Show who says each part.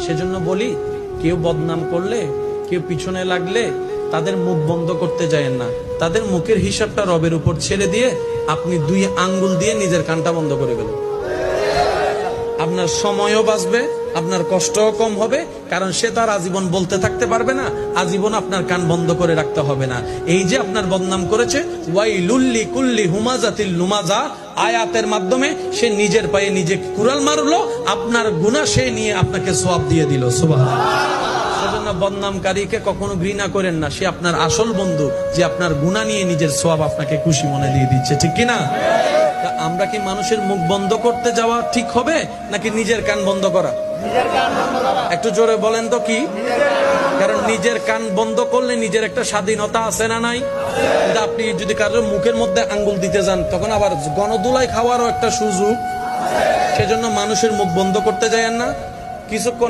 Speaker 1: সেজন্য বলি, কেউ বদনাম করলে, কেউ পিছনে লাগলে তাদের মুখ বন্ধ করতে যায়েন না। তাদের মুখের হিসাবটা রবের উপর ছেড়ে দিয়ে আপনি 2 আঙ্গুল দিয়ে নিজের কানটা বন্ধ করে ফেলুন। আপনার সময়ও বাঁচবে, আপনার কষ্টও কম হবে, কারণ সে তার আজীবন বলতে থাকতে পারবে না, আজীবন আপনার কান বন্ধ করে রাখতে হবে না। এই যে আপনার বদনাম করেছে, ওয়াইলুল্লি কুল্লি হুমাজাতিল লুমাজা আয়াতের মাধ্যমে সে নিজের পায়ে নিজে কুড়াল মারলো, আপনার গুনাহ সে নিয়ে আপনাকে সওয়াব দিয়ে দিল। সুবহানাল্লাহ। সেজন্য বদনামকারীকে কখনো ঘৃণা করেন না, সে আপনার আসল বন্ধু, যে আপনার গুনাহ নিয়ে নিজের সওয়াব আপনাকে খুশি মনে দিয়ে দিচ্ছে, ঠিক কিনা? আমরা কি মানুষের মুখ বন্ধ করতে যাওয়া ঠিক হবে, নাকি নিজের কান বন্ধ করা? একটু জোরে বলেন তো কি? কারণ নিজের কান বন্ধ করলে নিজের একটা স্বাধীনতা আছে না নাই? কিন্তু আপনি যদি কারোর মুখের মধ্যে আঙ্গুল দিতে যান, তখন আবার গণদুলাই খাওয়ারও একটা সুযোগ। সেজন্য মানুষের মুখ বন্ধ করতে যায়েন না। কিছুক্ষণ